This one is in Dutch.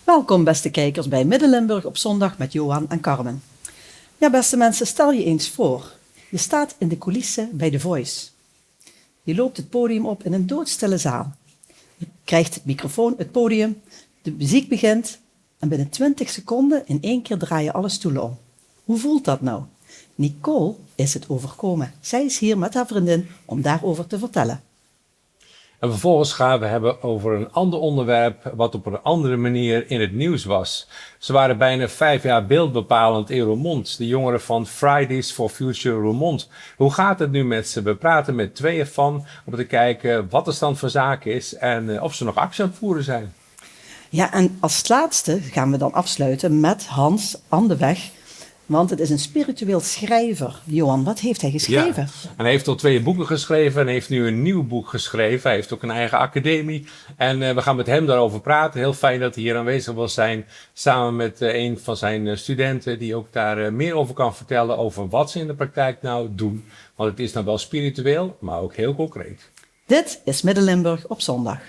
Welkom beste kijkers bij Midden-Limburg op zondag met Johan en Carmen. Ja beste mensen, stel je eens voor. Je staat in de coulissen bij The Voice. Je loopt het podium op in een doodstille zaal. Je krijgt het microfoon, het podium, de muziek begint en binnen 20 seconden in één keer draaien alle stoelen om. Hoe voelt dat nou? Nicole is het overkomen. Zij is hier met haar vriendin om daarover te vertellen. En vervolgens gaan we hebben over een ander onderwerp wat op een andere manier in het nieuws was. Ze waren bijna 5 jaar beeldbepalend in Roermond, de jongeren van Fridays for Future Roermond. Hoe gaat het nu met ze? We praten met 2 ervan om te kijken wat de stand van zaken is en of ze nog actie aan het voeren zijn. Ja, en als laatste gaan we dan afsluiten met Hans Andeweg. Want het is een spiritueel schrijver. Johan, wat heeft hij geschreven? Ja, en hij heeft al 2 boeken geschreven en heeft nu een nieuw boek geschreven. Hij heeft ook een eigen academie. En we gaan met hem daarover praten. Heel fijn dat hij hier aanwezig wil zijn. Samen met een van zijn studenten die ook daar meer over kan vertellen. Over wat ze in de praktijk nou doen. Want het is nou wel spiritueel, maar ook heel concreet. Dit is Midden-Limburg op zondag.